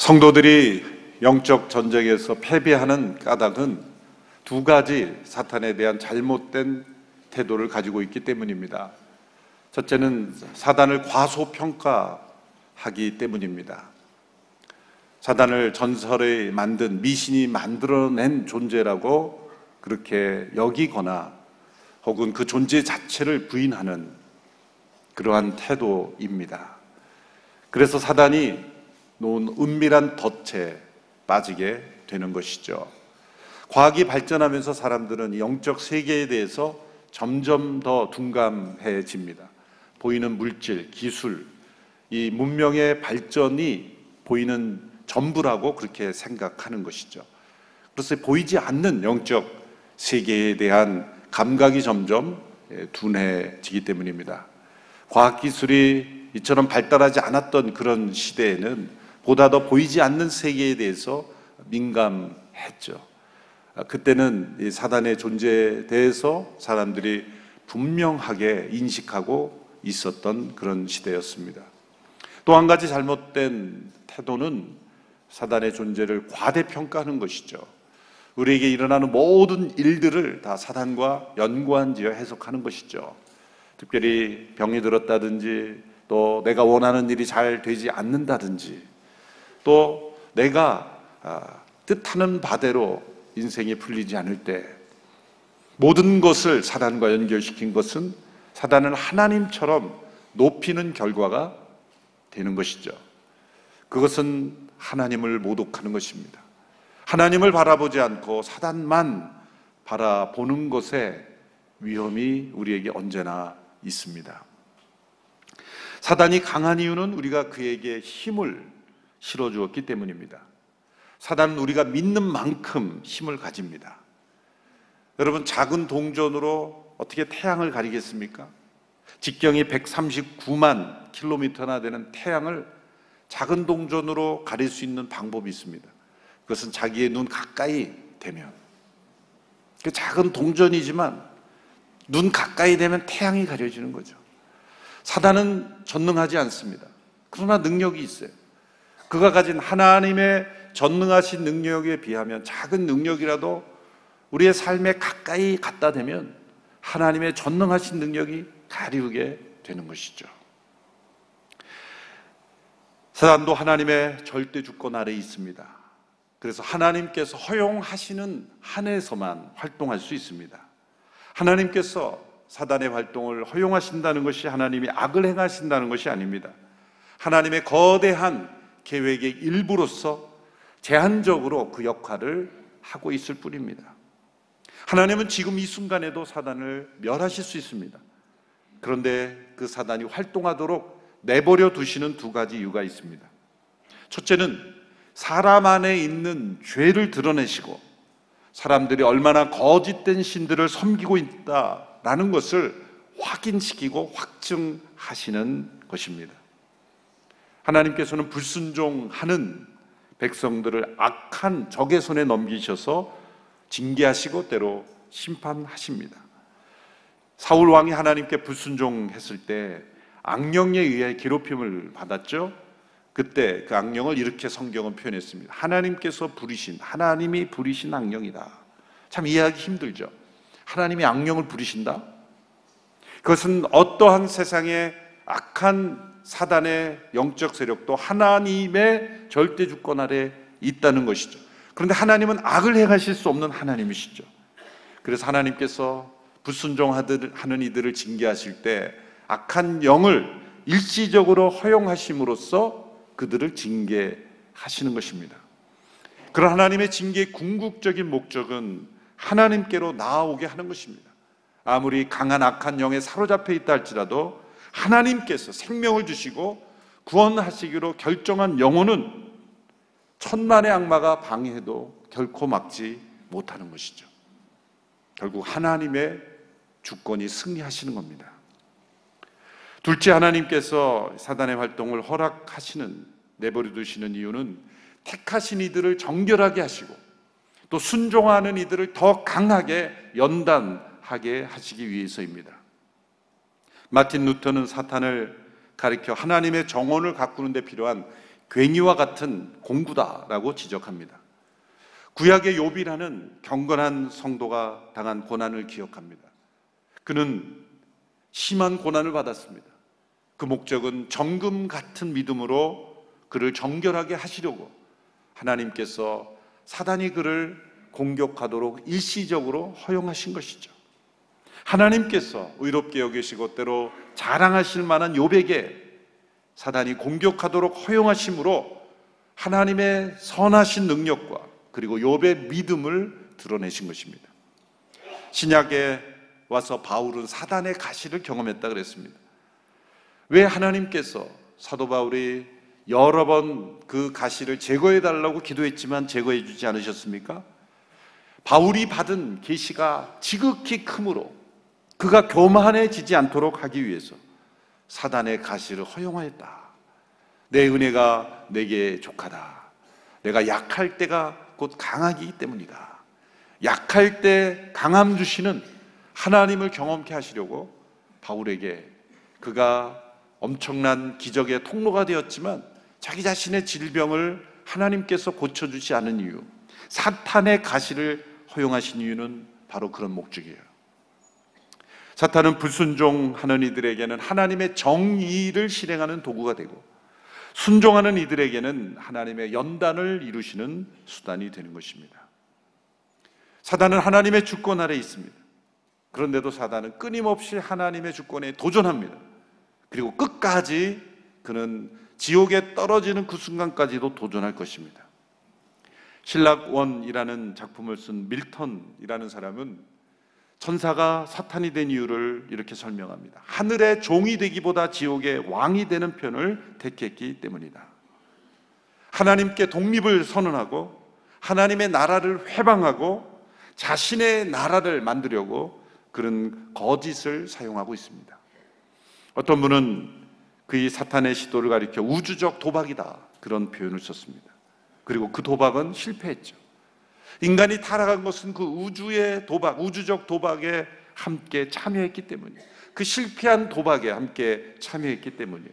성도들이 영적 전쟁에서 패배하는 까닭은 두 가지 사탄에 대한 잘못된 태도를 가지고 있기 때문입니다. 첫째는 사단을 과소평가하기 때문입니다. 사단을 전설에 만든 미신이 만들어낸 존재라고 그렇게 여기거나 혹은 그 존재 자체를 부인하는 그러한 태도입니다. 그래서 사단이 놓은 은밀한 덫에 빠지게 되는 것이죠. 과학이 발전하면서 사람들은 영적 세계에 대해서 점점 더 둔감해집니다. 보이는 물질, 기술, 이 문명의 발전이 보이는 전부라고 그렇게 생각하는 것이죠. 그래서 보이지 않는 영적 세계에 대한 감각이 점점 둔해지기 때문입니다. 과학기술이 이처럼 발달하지 않았던 그런 시대에는 보다 더 보이지 않는 세계에 대해서 민감했죠. 그때는 이 사단의 존재에 대해서 사람들이 분명하게 인식하고 있었던 그런 시대였습니다. 또 한 가지 잘못된 태도는 사단의 존재를 과대평가하는 것이죠. 우리에게 일어나는 모든 일들을 다 사단과 연관지어 해석하는 것이죠. 특별히 병이 들었다든지, 또 내가 원하는 일이 잘 되지 않는다든지, 또 내가 뜻하는 바대로 인생이 풀리지 않을 때 모든 것을 사단과 연결시킨 것은 사단을 하나님처럼 높이는 결과가 되는 것이죠. 그것은 하나님을 모독하는 것입니다. 하나님을 바라보지 않고 사단만 바라보는 것에 위험이 우리에게 언제나 있습니다. 사단이 강한 이유는 우리가 그에게 힘을 실어주었기 때문입니다. 사단은 우리가 믿는 만큼 힘을 가집니다. 여러분, 작은 동전으로 어떻게 태양을 가리겠습니까? 직경이 139만 킬로미터나 되는 태양을 작은 동전으로 가릴 수 있는 방법이 있습니다. 그것은 자기의 눈 가까이 되면, 그 작은 동전이지만 눈 가까이 되면 태양이 가려지는 거죠. 사단은 전능하지 않습니다. 그러나 능력이 있어요. 그가 가진 하나님의 전능하신 능력에 비하면 작은 능력이라도 우리의 삶에 가까이 갖다 대면 하나님의 전능하신 능력이 가리우게 되는 것이죠. 사단도 하나님의 절대 주권 아래에 있습니다. 그래서 하나님께서 허용하시는 한에서만 활동할 수 있습니다. 하나님께서 사단의 활동을 허용하신다는 것이 하나님이 악을 행하신다는 것이 아닙니다. 하나님의 거대한 계획의 일부로서 제한적으로 그 역할을 하고 있을 뿐입니다. 하나님은 지금 이 순간에도 사단을 멸하실 수 있습니다. 그런데 그 사단이 활동하도록 내버려 두시는 두 가지 이유가 있습니다. 첫째는 사람 안에 있는 죄를 드러내시고 사람들이 얼마나 거짓된 신들을 섬기고 있다라는 것을 확인시키고 확증하시는 것입니다. 하나님께서는 불순종하는 백성들을 악한 적의 손에 넘기셔서 징계하시고 때로 심판하십니다. 사울 왕이 하나님께 불순종했을 때 악령에 의해 괴롭힘을 받았죠. 그때 그 악령을 이렇게 성경은 표현했습니다. 하나님이 부리신 악령이다. 참 이해하기 힘들죠. 하나님이 악령을 부리신다? 그것은 어떠한 세상의 악한 사단의 영적 세력도 하나님의 절대 주권 아래 있다는 것이죠. 그런데 하나님은 악을 행하실 수 없는 하나님이시죠. 그래서 하나님께서 불순종하는 이들을 징계하실 때 악한 영을 일시적으로 허용하심으로써 그들을 징계하시는 것입니다. 그런 하나님의 징계의 궁극적인 목적은 하나님께로 나아오게 하는 것입니다. 아무리 강한 악한 영에 사로잡혀 있다 할지라도 하나님께서 생명을 주시고 구원하시기로 결정한 영혼은 천만의 악마가 방해해도 결코 막지 못하는 것이죠. 결국 하나님의 주권이 승리하시는 겁니다. 둘째, 하나님께서 사단의 활동을 내버려 두시는 이유는 택하신 이들을 정결하게 하시고 또 순종하는 이들을 더 강하게 연단하게 하시기 위해서입니다. 마틴 루터는 사탄을 가리켜 하나님의 정원을 가꾸는 데 필요한 괜히와 같은 공구다라고 지적합니다. 구약의 욥이라는 경건한 성도가 당한 고난을 기억합니다. 그는 심한 고난을 받았습니다. 그 목적은 정금 같은 믿음으로 그를 정결하게 하시려고 하나님께서 사단이 그를 공격하도록 일시적으로 허용하신 것이죠. 하나님께서 의롭게 여기시고 때로 자랑하실 만한 욥에게 사단이 공격하도록 허용하심으로 하나님의 선하신 능력과 그리고 욥의 믿음을 드러내신 것입니다. 신약에 와서 바울은 사단의 가시를 경험했다 그랬습니다. 왜 하나님께서 사도 바울이 여러 번 그 가시를 제거해 달라고 기도했지만 제거해 주지 않으셨습니까? 바울이 받은 계시가 지극히 크므로 그가 교만해지지 않도록 하기 위해서 사단의 가시를 허용하였다. 내 은혜가 내게 족하다. 내가 약할 때가 곧 강하기 때문이다. 약할 때 강함 주시는 하나님을 경험케 하시려고 바울에게 그가 엄청난 기적의 통로가 되었지만 자기 자신의 질병을 하나님께서 고쳐주지 않은 이유, 사탄의 가시를 허용하신 이유는 바로 그런 목적이에요. 사탄은 불순종하는 이들에게는 하나님의 정의를 실행하는 도구가 되고 순종하는 이들에게는 하나님의 연단을 이루시는 수단이 되는 것입니다. 사단은 하나님의 주권 아래 있습니다. 그런데도 사단은 끊임없이 하나님의 주권에 도전합니다. 그리고 끝까지 그는 지옥에 떨어지는 그 순간까지도 도전할 것입니다. 신락원이라는 작품을 쓴 밀턴이라는 사람은 천사가 사탄이 된 이유를 이렇게 설명합니다. 하늘의 종이 되기보다 지옥의 왕이 되는 편을 택했기 때문이다. 하나님께 독립을 선언하고 하나님의 나라를 회방하고 자신의 나라를 만들려고 그런 거짓을 사용하고 있습니다. 어떤 분은 그 사탄의 시도를 가리켜 우주적 도박이다 그런 표현을 썼습니다. 그리고 그 도박은 실패했죠. 인간이 타락한 것은 그 우주의 도박, 우주적 도박에 함께 참여했기 때문이에요. 그 실패한 도박에 함께 참여했기 때문이에요.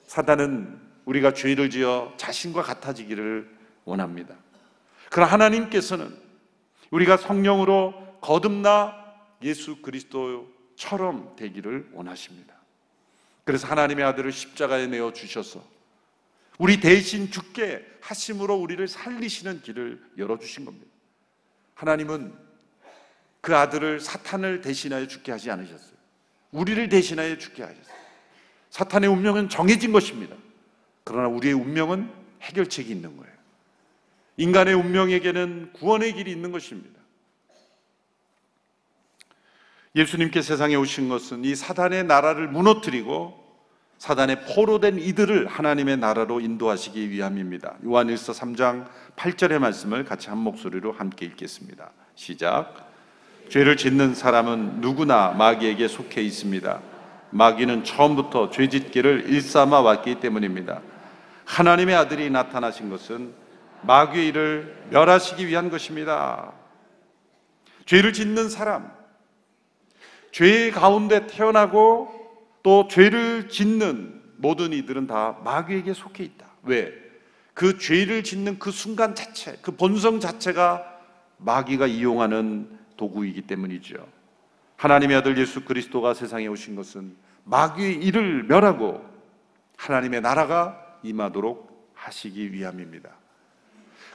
사단은 우리가 죄를 지어 자신과 같아지기를 원합니다. 그러나 하나님께서는 우리가 성령으로 거듭나 예수 그리스도처럼 되기를 원하십니다. 그래서 하나님의 아들을 십자가에 내어 주셔서 우리 대신 죽게 하심으로 우리를 살리시는 길을 열어주신 겁니다. 하나님은 그 아들을 사탄을 대신하여 죽게 하지 않으셨어요. 우리를 대신하여 죽게 하셨어요. 사탄의 운명은 정해진 것입니다. 그러나 우리의 운명은 해결책이 있는 거예요. 인간의 운명에게는 구원의 길이 있는 것입니다. 예수님께 세상에 오신 것은 이 사단의 나라를 무너뜨리고 사단의 포로된 이들을 하나님의 나라로 인도하시기 위함입니다. 요한일서 3장 8절의 말씀을 같이 한 목소리로 함께 읽겠습니다. 시작. 죄를 짓는 사람은 누구나 마귀에게 속해 있습니다. 마귀는 처음부터 죄짓기를 일삼아 왔기 때문입니다. 하나님의 아들이 나타나신 것은 마귀의 일을 멸하시기 위한 것입니다. 죄를 짓는 사람, 죄 가운데 태어나고 또 죄를 짓는 모든 이들은 다 마귀에게 속해 있다. 왜? 그 죄를 짓는 그 순간 자체, 그 본성 자체가 마귀가 이용하는 도구이기 때문이죠. 하나님의 아들 예수 그리스도가 세상에 오신 것은 마귀의 일을 멸하고 하나님의 나라가 임하도록 하시기 위함입니다.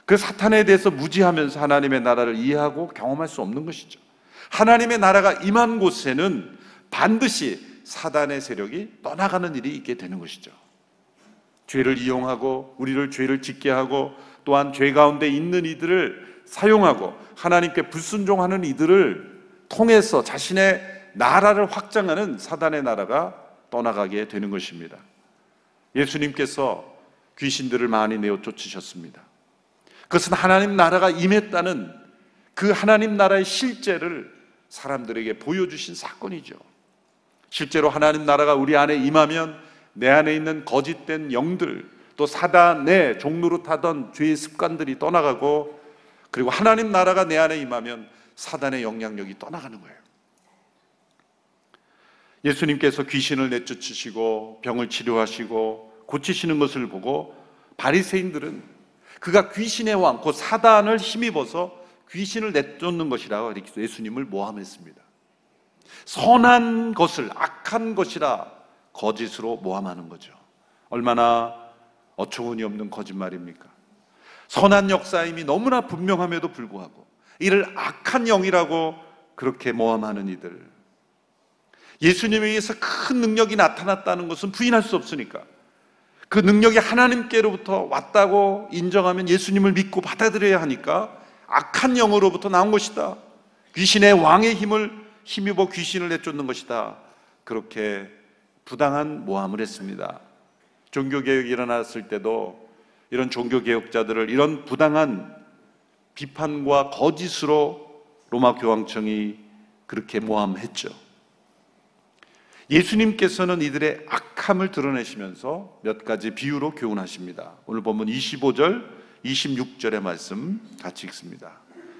그 사탄에 대해서 무지하면서 하나님의 나라를 이해하고 경험할 수 없는 것이죠. 하나님의 나라가 임한 곳에는 반드시 사단의 세력이 떠나가는 일이 있게 되는 것이죠. 죄를 이용하고 우리를 죄를 짓게 하고 또한 죄 가운데 있는 이들을 사용하고 하나님께 불순종하는 이들을 통해서 자신의 나라를 확장하는 사단의 나라가 떠나가게 되는 것입니다. 예수님께서 귀신들을 많이 내어 쫓으셨습니다. 그것은 하나님 나라가 임했다는 그 하나님 나라의 실제를 사람들에게 보여주신 사건이죠. 실제로 하나님 나라가 우리 안에 임하면 내 안에 있는 거짓된 영들, 또 사단의 종로로 타던 죄의 습관들이 떠나가고, 그리고 하나님 나라가 내 안에 임하면 사단의 영향력이 떠나가는 거예요. 예수님께서 귀신을 내쫓으시고 병을 치료하시고 고치시는 것을 보고 바리새인들은 그가 귀신의 왕, 곧 사단을 힘입어서 귀신을 내쫓는 것이라고 예수님을 모함했습니다. 선한 것을 악한 것이라 거짓으로 모함하는 거죠. 얼마나 어처구니 없는 거짓말입니까? 선한 역사임이 너무나 분명함에도 불구하고 이를 악한 영이라고 그렇게 모함하는 이들, 예수님에 의해서 큰 능력이 나타났다는 것은 부인할 수 없으니까 그 능력이 하나님께로부터 왔다고 인정하면 예수님을 믿고 받아들여야 하니까 악한 영으로부터 나온 것이다, 귀신의 왕의 힘을 힘입어 귀신을 내쫓는 것이다, 그렇게 부당한 모함을 했습니다. 종교개혁이 일어났을 때도 이런 종교개혁자들을 이런 부당한 비판과 거짓으로 로마 교황청이 그렇게 모함했죠. 예수님께서는 이들의 악함을 드러내시면서 몇 가지 비유로 교훈하십니다. 오늘 본문 25절, 26절의 말씀 같이 읽습니다.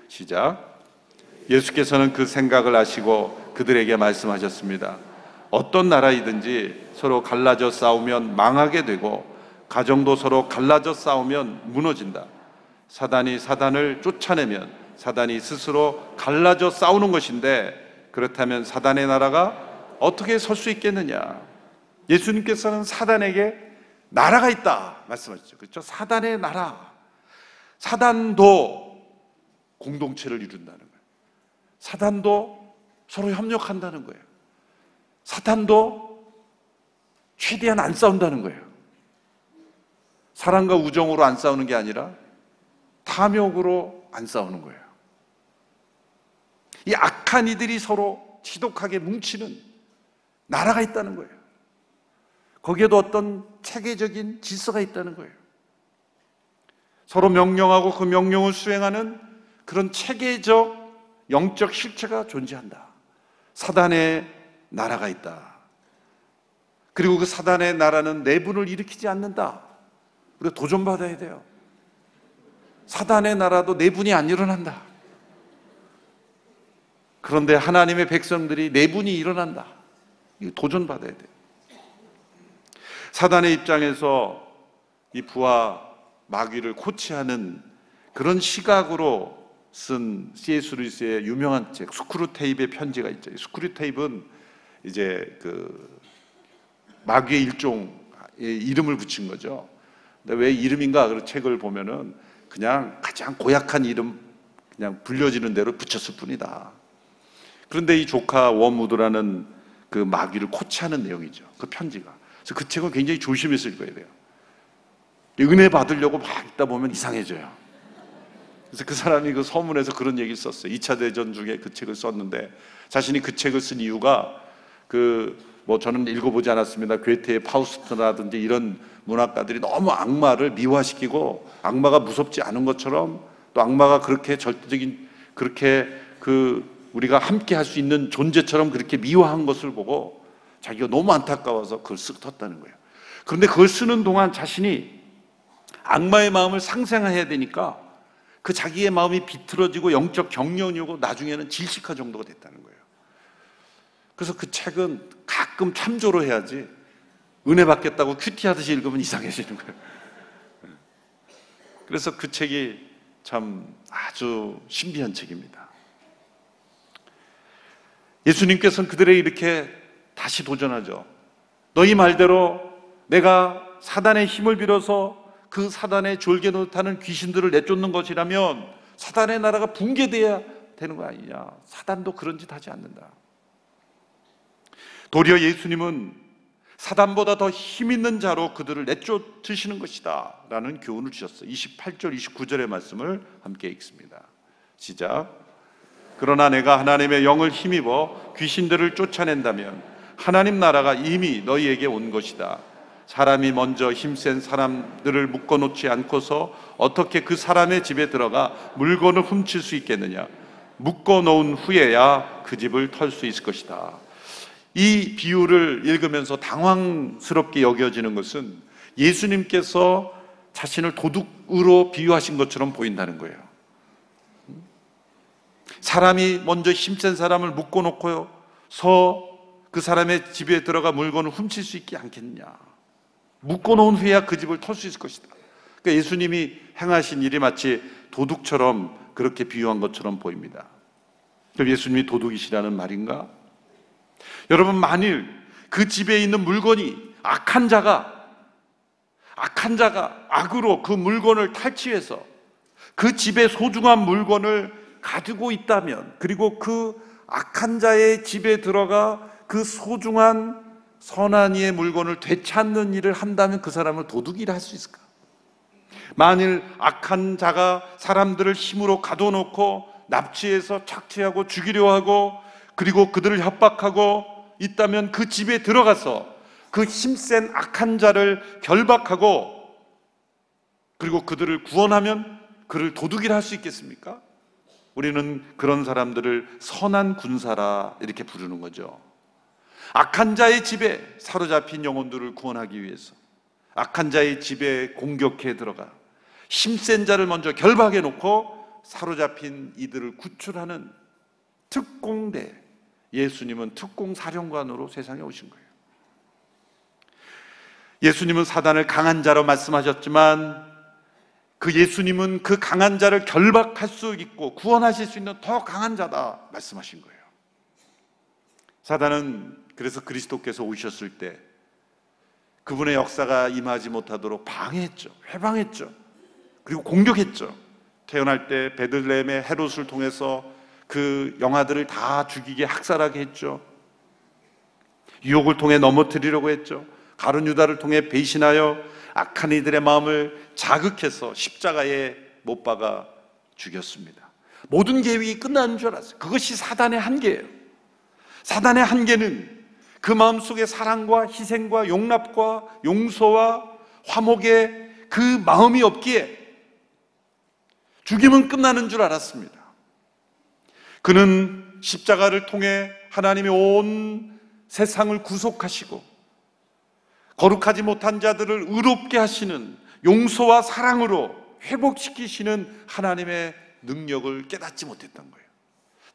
시작. 예수께서는 그 생각을 아시고 그들에게 말씀하셨습니다. 어떤 나라이든지 서로 갈라져 싸우면 망하게 되고 가정도 서로 갈라져 싸우면 무너진다. 사단이 사단을 쫓아내면 사단이 스스로 갈라져 싸우는 것인데 그렇다면 사단의 나라가 어떻게 설 수 있겠느냐? 예수님께서는 사단에게 나라가 있다 말씀하셨죠. 그렇죠? 사단의 나라. 사단도 공동체를 이룬다는 거예요. 사단도 서로 협력한다는 거예요. 사탄도 최대한 안 싸운다는 거예요. 사랑과 우정으로 안 싸우는 게 아니라 탐욕으로 안 싸우는 거예요. 이 악한 이들이 서로 지독하게 뭉치는 나라가 있다는 거예요. 거기에도 어떤 체계적인 질서가 있다는 거예요. 서로 명령하고 그 명령을 수행하는 그런 체계적 영적 실체가 존재한다. 사단의 나라가 있다. 그리고 그 사단의 나라는 내분을 일으키지 않는다. 우리가 도전받아야 돼요. 사단의 나라도 내분이 안 일어난다. 그런데 하나님의 백성들이 내분이 일어난다. 이거 도전받아야 돼요. 사단의 입장에서 이 부와 마귀를 코치하는 그런 시각으로 쓴 C.S. 루이스의 유명한 책 스크루테이프의 편지가 있죠. 스크루테이프는 이제 그 마귀의 일종의 이름을 붙인 거죠. 근데 왜 이름인가? 그 책을 보면은 그냥 가장 고약한 이름 그냥 불려지는 대로 붙였을 뿐이다. 그런데 이 조카 워무드라는 그 마귀를 코치하는 내용이죠. 그 편지가. 그래서 그 책은 굉장히 조심해서 읽어야 돼요. 은혜 받으려고 막 읽다 보면 이상해져요. 그래서 그 사람이 그 서문에서 그런 얘기를 썼어요. 2차 대전 중에 그 책을 썼는데 자신이 그 책을 쓴 이유가 저는 읽어보지 않았습니다. 괴테의 파우스트라든지 이런 문학가들이 너무 악마를 미화시키고 악마가 무섭지 않은 것처럼 또 악마가 그렇게 절대적인 그렇게 우리가 함께 할 수 있는 존재처럼 그렇게 미화한 것을 보고 자기가 너무 안타까워서 그걸 쓱 텄다는 거예요. 그런데 그걸 쓰는 동안 자신이 악마의 마음을 상생해야 되니까 그 자기의 마음이 비틀어지고 영적 경련이 오고 나중에는 질식화 정도가 됐다는 거예요. 그래서 그 책은 가끔 참조로 해야지 은혜 받겠다고 큐티하듯이 읽으면 이상해지는 거예요. 그래서 그 책이 참 아주 신비한 책입니다. 예수님께서는 그들에게 이렇게 다시 도전하죠. 너희 말대로 내가 사단의 힘을 빌어서 그 사단의 졸개 노릇하는 귀신들을 내쫓는 것이라면 사단의 나라가 붕괴돼야 되는 거 아니냐. 사단도 그런 짓 하지 않는다. 도리어 예수님은 사단보다 더 힘 있는 자로 그들을 내쫓으시는 것이다 라는 교훈을 주셨어요. 28절 29절의 말씀을 함께 읽습니다. 시작. 그러나 내가 하나님의 영을 힘입어 귀신들을 쫓아낸다면 하나님 나라가 이미 너희에게 온 것이다. 사람이 먼저 힘센 사람들을 묶어놓지 않고서 어떻게 그 사람의 집에 들어가 물건을 훔칠 수 있겠느냐. 묶어놓은 후에야 그 집을 털 수 있을 것이다. 이 비유를 읽으면서 당황스럽게 여겨지는 것은 예수님께서 자신을 도둑으로 비유하신 것처럼 보인다는 거예요. 사람이 먼저 힘센 사람을 묶어놓고서 그 사람의 집에 들어가 물건을 훔칠 수 있지 않겠느냐. 묶어놓은 후에야 그 집을 털 수 있을 것이다. 그러니까 예수님이 행하신 일이 마치 도둑처럼 그렇게 비유한 것처럼 보입니다. 그럼 예수님이 도둑이시라는 말인가? 여러분, 만일 그 집에 있는 물건이 악한 자가 악으로 그 물건을 탈취해서 그 집의 소중한 물건을 가지고 있다면, 그리고 그 악한 자의 집에 들어가 그 소중한 선한 이의 물건을 되찾는 일을 한다면 그 사람을 도둑이라 할 수 있을까? 만일 악한 자가 사람들을 힘으로 가둬놓고 납치해서 착취하고 죽이려 하고 그리고 그들을 협박하고 있다면 그 집에 들어가서 그 힘센 악한 자를 결박하고 그리고 그들을 구원하면 그를 도둑이라 할 수 있겠습니까? 우리는 그런 사람들을 선한 군사라 이렇게 부르는 거죠. 악한 자의 집에 사로잡힌 영혼들을 구원하기 위해서 악한 자의 집에 공격해 들어가 힘센 자를 먼저 결박해 놓고 사로잡힌 이들을 구출하는 특공대, 예수님은 특공사령관으로 세상에 오신 거예요. 예수님은 사단을 강한 자로 말씀하셨지만 그 예수님은 그 강한 자를 결박할 수 있고 구원하실 수 있는 더 강한 자다 말씀하신 거예요. 사단은 그래서 그리스도께서 오셨을 때 그분의 역사가 임하지 못하도록 방해했죠. 회방했죠. 그리고 공격했죠. 태어날 때 베들레헴의 헤롯을 통해서 그 영아들을 다 죽이게 학살하게 했죠. 유혹을 통해 넘어뜨리려고 했죠. 가룟 유다를 통해 배신하여 악한 이들의 마음을 자극해서 십자가에 못 박아 죽였습니다. 모든 계획이 끝나는 줄 알았어요. 그것이 사단의 한계예요. 사단의 한계는 그 마음속에 사랑과 희생과 용납과 용서와 화목의 그 마음이 없기에 죽임은 끝나는 줄 알았습니다. 그는 십자가를 통해 하나님의 온 세상을 구속하시고 거룩하지 못한 자들을 의롭게 하시는 용서와 사랑으로 회복시키시는 하나님의 능력을 깨닫지 못했던 거예요.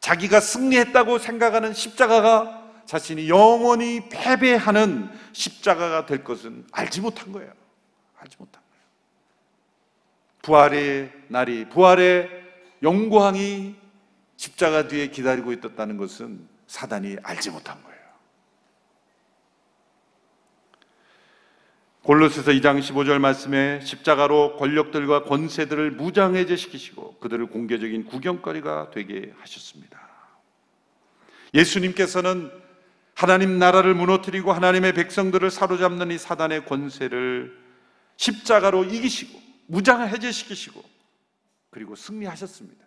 자기가 승리했다고 생각하는 십자가가 자신이 영원히 패배하는 십자가가 될 것은 알지 못한 거예요. 알지 못한 거예요. 부활의 날이, 부활의 영광이 십자가 뒤에 기다리고 있었다는 것은 사단이 알지 못한 거예요. 골로새서 2장 15절 말씀에 십자가로 권력들과 권세들을 무장해제시키시고 그들을 공개적인 구경거리가 되게 하셨습니다. 예수님께서는 하나님 나라를 무너뜨리고 하나님의 백성들을 사로잡는 이 사단의 권세를 십자가로 이기시고 무장해제시키시고 그리고 승리하셨습니다.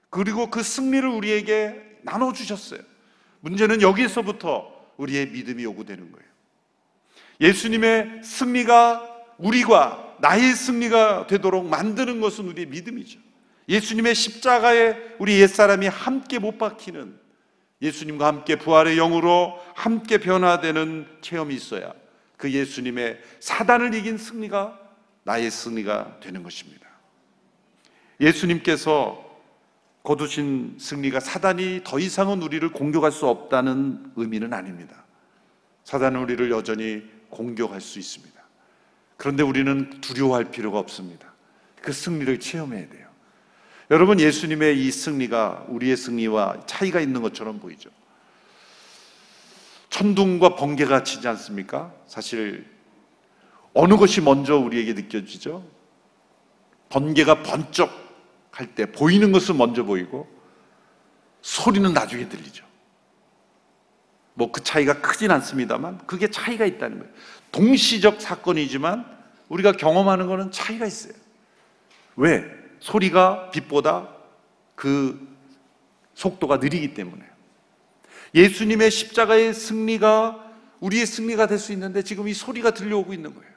그리고 그 승리를 우리에게 나눠주셨어요. 문제는 여기서부터 우리의 믿음이 요구되는 거예요. 예수님의 승리가 우리가 나의 승리가 되도록 만드는 것은 우리의 믿음이죠. 예수님의 십자가에 우리 옛사람이 함께 못 박히는, 예수님과 함께 부활의 영으로 함께 변화되는 체험이 있어야 그 예수님의 사단을 이긴 승리가 나의 승리가 되는 것입니다. 예수님께서 거두신 승리가 사단이 더 이상은 우리를 공격할 수 없다는 의미는 아닙니다. 사단은 우리를 여전히 공격할 수 있습니다. 그런데 우리는 두려워할 필요가 없습니다. 그 승리를 체험해야 돼요. 여러분, 예수님의 이 승리가 우리의 승리와 차이가 있는 것처럼 보이죠. 천둥과 번개가 치지 않습니까? 사실 어느 것이 먼저 우리에게 느껴지죠? 번개가 번쩍 할 때 보이는 것은 먼저 보이고 소리는 나중에 들리죠. 뭐 그 차이가 크진 않습니다만 그게 차이가 있다는 거예요. 동시적 사건이지만 우리가 경험하는 것은 차이가 있어요. 왜? 소리가 빛보다 그 속도가 느리기 때문에. 예수님의 십자가의 승리가 우리의 승리가 될 수 있는데 지금 이 소리가 들려오고 있는 거예요.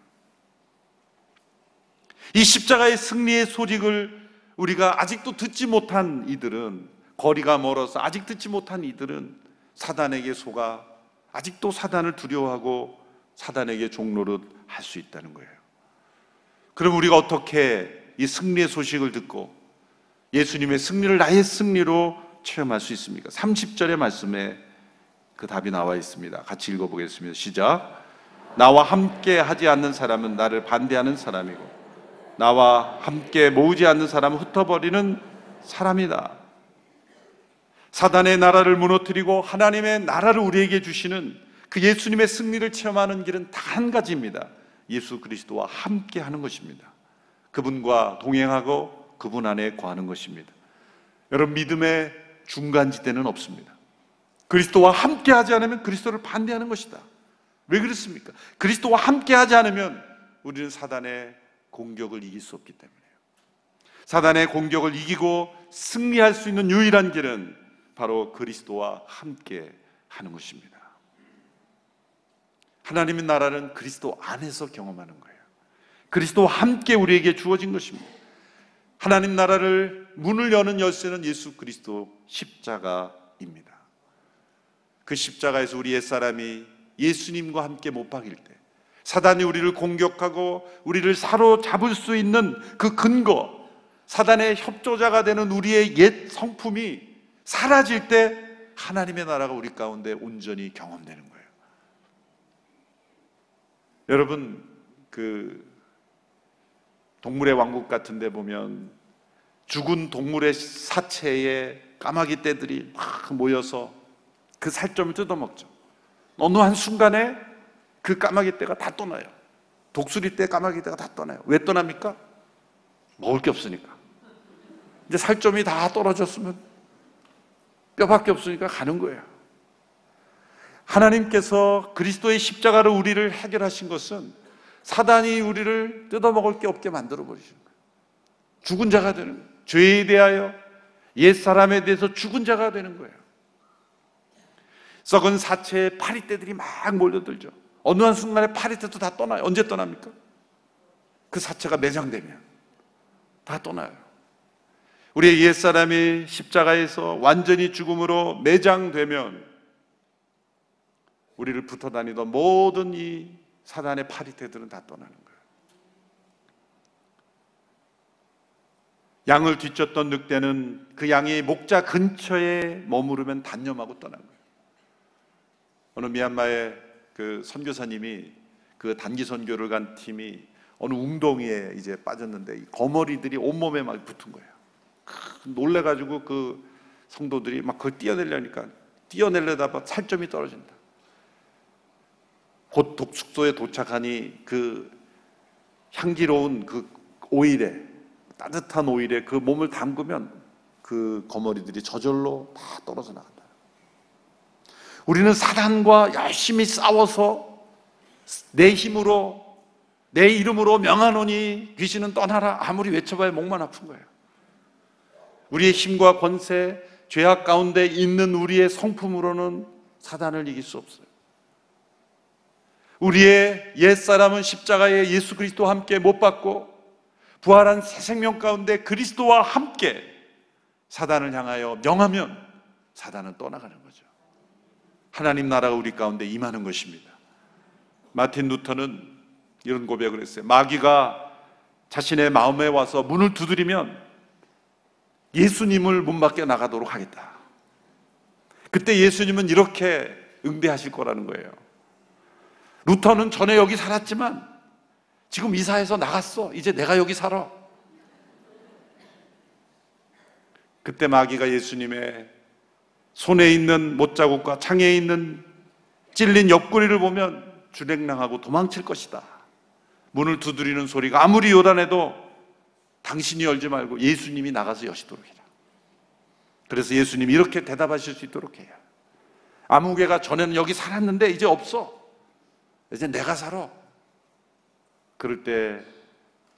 이 십자가의 승리의 소식을 우리가 아직도 듣지 못한 이들은, 거리가 멀어서 아직 듣지 못한 이들은 사단에게 속아 아직도 사단을 두려워하고 사단에게 종노릇 할 수 있다는 거예요. 그럼 우리가 어떻게 이 승리의 소식을 듣고 예수님의 승리를 나의 승리로 체험할 수 있습니까? 30절의 말씀에 그 답이 나와 있습니다. 같이 읽어보겠습니다. 시작. 나와 함께 하지 않는 사람은 나를 반대하는 사람이고 나와 함께 모으지 않는 사람은 흩어버리는 사람이다. 사단의 나라를 무너뜨리고 하나님의 나라를 우리에게 주시는 그 예수님의 승리를 체험하는 길은 단 한 가지입니다. 예수 그리스도와 함께 하는 것입니다. 그분과 동행하고 그분 안에 거하는 것입니다. 여러분, 믿음의 중간지대는 없습니다. 그리스도와 함께 하지 않으면 그리스도를 반대하는 것이다. 왜 그렇습니까? 그리스도와 함께 하지 않으면 우리는 사단의 공격을 이길 수 없기 때문이에요. 사단의 공격을 이기고 승리할 수 있는 유일한 길은 바로 그리스도와 함께 하는 것입니다. 하나님의 나라는 그리스도 안에서 경험하는 거예요. 그리스도와 함께 우리에게 주어진 것입니다. 하나님 나라를 문을 여는 열쇠는 예수 그리스도 십자가입니다. 그 십자가에서 우리 옛사람이 예수님과 함께 못 박일 때, 사단이 우리를 공격하고 우리를 사로잡을 수 있는 그 근거, 사단의 협조자가 되는 우리의 옛 성품이 사라질 때 하나님의 나라가 우리 가운데 온전히 경험되는 거예요. 여러분, 그 동물의 왕국 같은 데 보면 죽은 동물의 사체에 까마귀 떼들이 막 모여서 그 살점을 뜯어먹죠. 어느 한순간에 그 까마귀 떼가 다 떠나요. 독수리 떼, 까마귀 떼가 다 떠나요. 왜 떠납니까? 먹을 게 없으니까. 이제 살점이 다 떨어졌으면 뼈밖에 없으니까 가는 거예요. 하나님께서 그리스도의 십자가로 우리를 해결하신 것은 사단이 우리를 뜯어먹을 게 없게 만들어 버리신 거예요. 죽은 자가 되는 거예요. 죄에 대하여, 옛사람에 대해서 죽은 자가 되는 거예요. 썩은 사체에 파리떼들이 막 몰려들죠. 어느 한순간에 파리떼도 다 떠나요. 언제 떠납니까? 그 사체가 매장되면 다 떠나요. 우리의 옛사람이 십자가에서 완전히 죽음으로 매장되면 우리를 붙어 다니던 모든 이 사단의 파리떼들은 다 떠나는 거예요. 양을 뒤쫓던 늑대는 그 양이 목자 근처에 머무르면 단념하고 떠난 거예요. 어느 미얀마의 그 선교사님이, 그 단기 선교를 간 팀이 어느 웅덩이에 이제 빠졌는데 이 거머리들이 온몸에 막 붙은 거예요. 놀래가지고 그 성도들이 막 그걸 뛰어내려니까 뛰어내려다가 살점이 떨어진다. 곧 숙소에 도착하니 그 향기로운 그 오일에, 따뜻한 오일에 그 몸을 담그면 그 거머리들이 저절로 다 떨어져 나간다. 우리는 사단과 열심히 싸워서 내 힘으로, 내 이름으로 명하노니 귀신은 떠나라 아무리 외쳐봐야 목만 아픈 거예요. 우리의 힘과 권세, 죄악 가운데 있는 우리의 성품으로는 사단을 이길 수 없어요. 우리의 옛사람은 십자가에 예수 그리스도와 함께 못 박고 부활한 새 생명 가운데 그리스도와 함께 사단을 향하여 명하면 사단은 떠나가는 거죠. 하나님 나라가 우리 가운데 임하는 것입니다. 마틴 루터는 이런 고백을 했어요. 마귀가 자신의 마음에 와서 문을 두드리면 예수님을 문 밖에 나가도록 하겠다. 그때 예수님은 이렇게 응대하실 거라는 거예요. 루터는 전에 여기 살았지만 지금 이사해서 나갔어. 이제 내가 여기 살아. 그때 마귀가 예수님의 손에 있는 못자국과 창에 있는 찔린 옆구리를 보면 주랭랑하고 도망칠 것이다. 문을 두드리는 소리가 아무리 요란해도 당신이 열지 말고 예수님이 나가서 여시도록 해라. 그래서 예수님이 이렇게 대답하실 수 있도록 해요. 아무개가 전에는 여기 살았는데 이제 없어. 이제 내가 살아. 그럴 때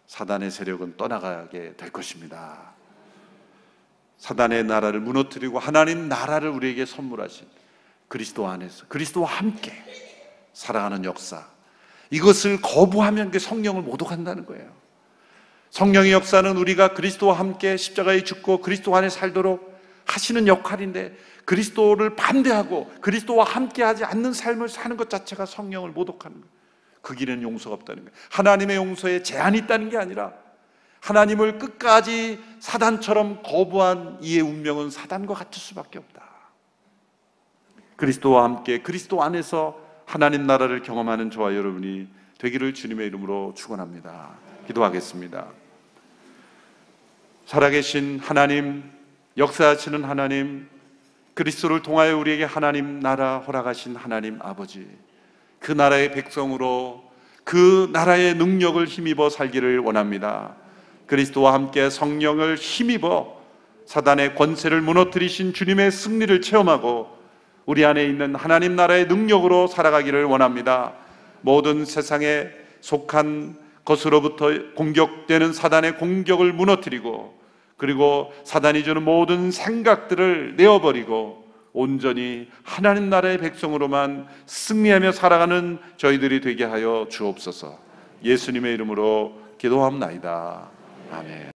사단의 세력은 떠나가게 될 것입니다. 사단의 나라를 무너뜨리고 하나님 나라를 우리에게 선물하신 그리스도 안에서 그리스도와 함께 살아가는 역사, 이것을 거부하면 그 성령을 모독한다는 거예요. 성령의 역사는 우리가 그리스도와 함께 십자가에 죽고 그리스도 안에 살도록 하시는 역할인데, 그리스도를 반대하고 그리스도와 함께하지 않는 삶을 사는 것 자체가 성령을 모독하는 거예요. 그 길에는 용서가 없다는 거예요. 하나님의 용서에 제한이 있다는 게 아니라 하나님을 끝까지 사단처럼 거부한 이의 운명은 사단과 같을 수밖에 없다. 그리스도와 함께 그리스도 안에서 하나님 나라를 경험하는 저와 여러분이 되기를 주님의 이름으로 축원합니다. 기도하겠습니다. 살아계신 하나님, 역사하시는 하나님, 그리스도를 통하여 우리에게 하나님 나라 허락하신 하나님 아버지, 그 나라의 백성으로 그 나라의 능력을 힘입어 살기를 원합니다. 그리스도와 함께 성령을 힘입어 사단의 권세를 무너뜨리신 주님의 승리를 체험하고 우리 안에 있는 하나님 나라의 능력으로 살아가기를 원합니다. 모든 세상에 속한 것으로부터 공격되는 사단의 공격을 무너뜨리고, 그리고 사단이 주는 모든 생각들을 내어버리고 온전히 하나님 나라의 백성으로만 승리하며 살아가는 저희들이 되게 하여 주옵소서. 예수님의 이름으로 기도합나이다. 아멘.